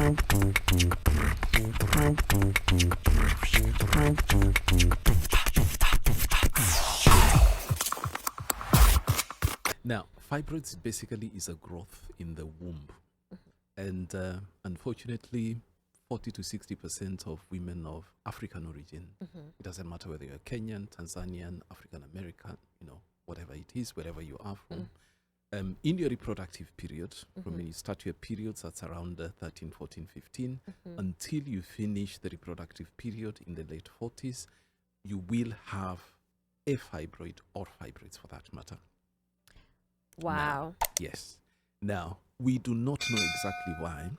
Now, fibroids basically is a growth in the womb. And unfortunately, 40 to 60% of women of African origin, it doesn't matter whether you're Kenyan, Tanzanian, African American, whatever it is, wherever you are from, in your reproductive period, from when you start your periods, that's around 13, 14, 15, until you finish the reproductive period in the late 40s, you will have a fibroid or fibroids for that matter. Wow. Now, yes. Now, we do not know exactly why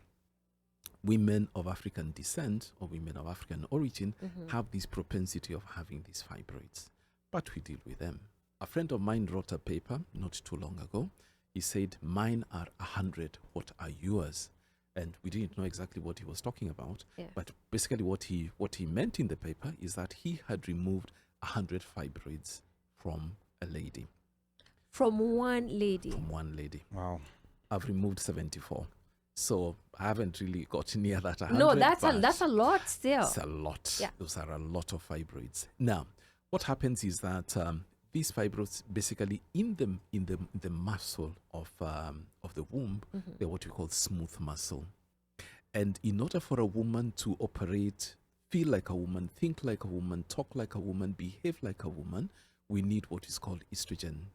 women of African descent or women of African origin have this propensity of having these fibroids, but we deal with them. A friend of mine wrote a paper not too long ago. He said, mine are 100, what are yours? And we didn't know exactly what he was talking about, but basically what he meant in the paper is that he had removed 100 fibroids from a lady. From one lady? From one lady. Wow. I've removed 74. So I haven't really got near that 100. No, that's a lot still. It's a lot. Yeah. Those are a lot of fibroids. Now, what happens is that these fibroids basically in the muscle of the womb, they're what we call smooth muscle. And in order for a woman to operate, feel like a woman, think like a woman, talk like a woman, behave like a woman, we need what is called estrogen.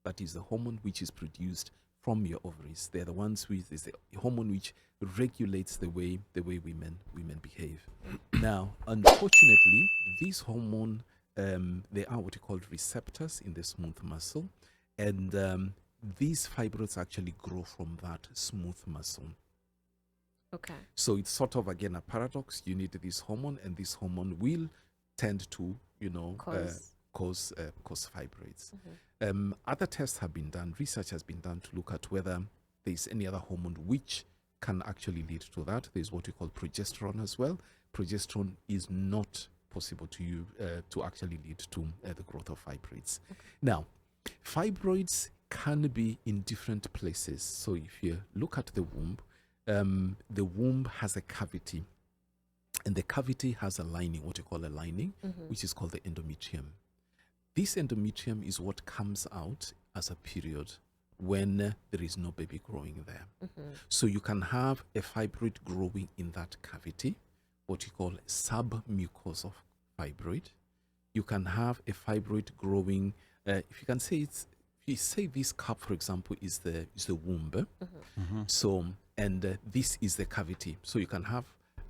That is the hormone which is produced from your ovaries. They're the ones with is the hormone which regulates the way women behave. Now, unfortunately, these hormone they are what you call receptors in the smooth muscle, and these fibroids actually grow from that smooth muscle. Okay. So it's sort of again a paradox. You need this hormone, and this hormone will tend to cause fibroids. Other tests have been done, research has been done to look at whether there's any other hormone which can actually lead to that. There's what we call progesterone as well. Progesterone is not possible to actually lead to the growth of fibroids. Now, fibroids can be in different places. So if you look at the womb has a cavity, and the cavity has a lining, what you call a lining, which is called the endometrium. This endometrium is what comes out as a period when there is no baby growing there. So you can have a fibroid growing in that cavity, what you call submucosal fibroid. You can have a fibroid growing, if you say this cup, for example, is the womb. So, and this is the cavity. So you can have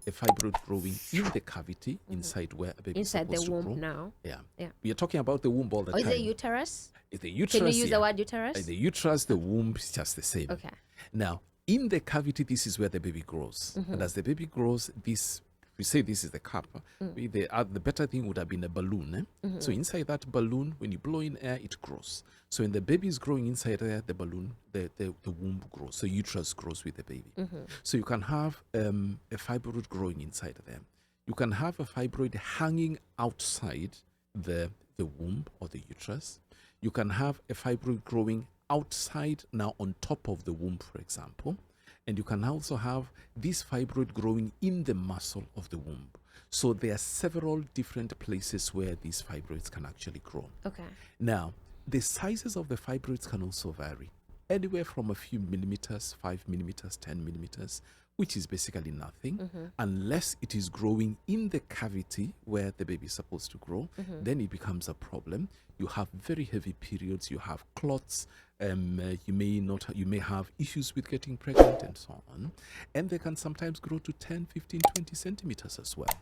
a fibroid growing in the cavity inside where a baby is supposed inside the to womb grow. now. Yeah. We are talking about the womb all the time. Is it uterus? Is the uterus? Can you use the word uterus? The uterus, the womb is just the same. Okay. Now, in the cavity, this is where the baby grows. And as the baby grows, we say this is the cup. The better thing would have been a balloon. So inside that balloon, when you blow in air, it grows. So when the baby is growing inside there, the balloon, the womb grows. So uterus grows with the baby. So you can have a fibroid growing inside there. You can have a fibroid hanging outside the womb or the uterus. You can have a fibroid growing outside, now on top of the womb, for example. And you can also have this fibroid growing in the muscle of the womb. So there are several different places where these fibroids can actually grow. Okay. Now, the sizes of the fibroids can also vary. Anywhere from a few millimeters, 5 millimeters, 10 millimeters, which is basically nothing, unless it is growing in the cavity where the baby is supposed to grow, then it becomes a problem. You have very heavy periods, you have clots, you may have issues with getting pregnant and so on. And they can sometimes grow to 10, 15, 20 centimeters as well.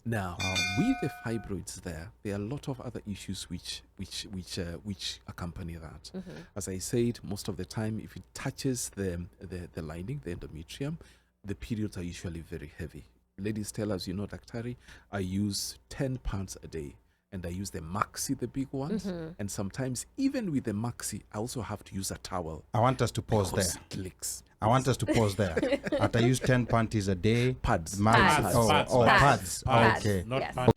Now, with the fibroids there are a lot of other issues which accompany that. As I said, most of the time, if it touches the lining, the endometrium, the periods are usually very heavy. Ladies tell us, Daktari, I use 10 pounds a day. And I use the maxi, the big ones. And sometimes, even with the maxi, I also have to use a towel. I want us to pause there. It leaks. I want us to pause there. After I use 10 panties a day. Pads. Pads. Pads. Okay. Not Yes.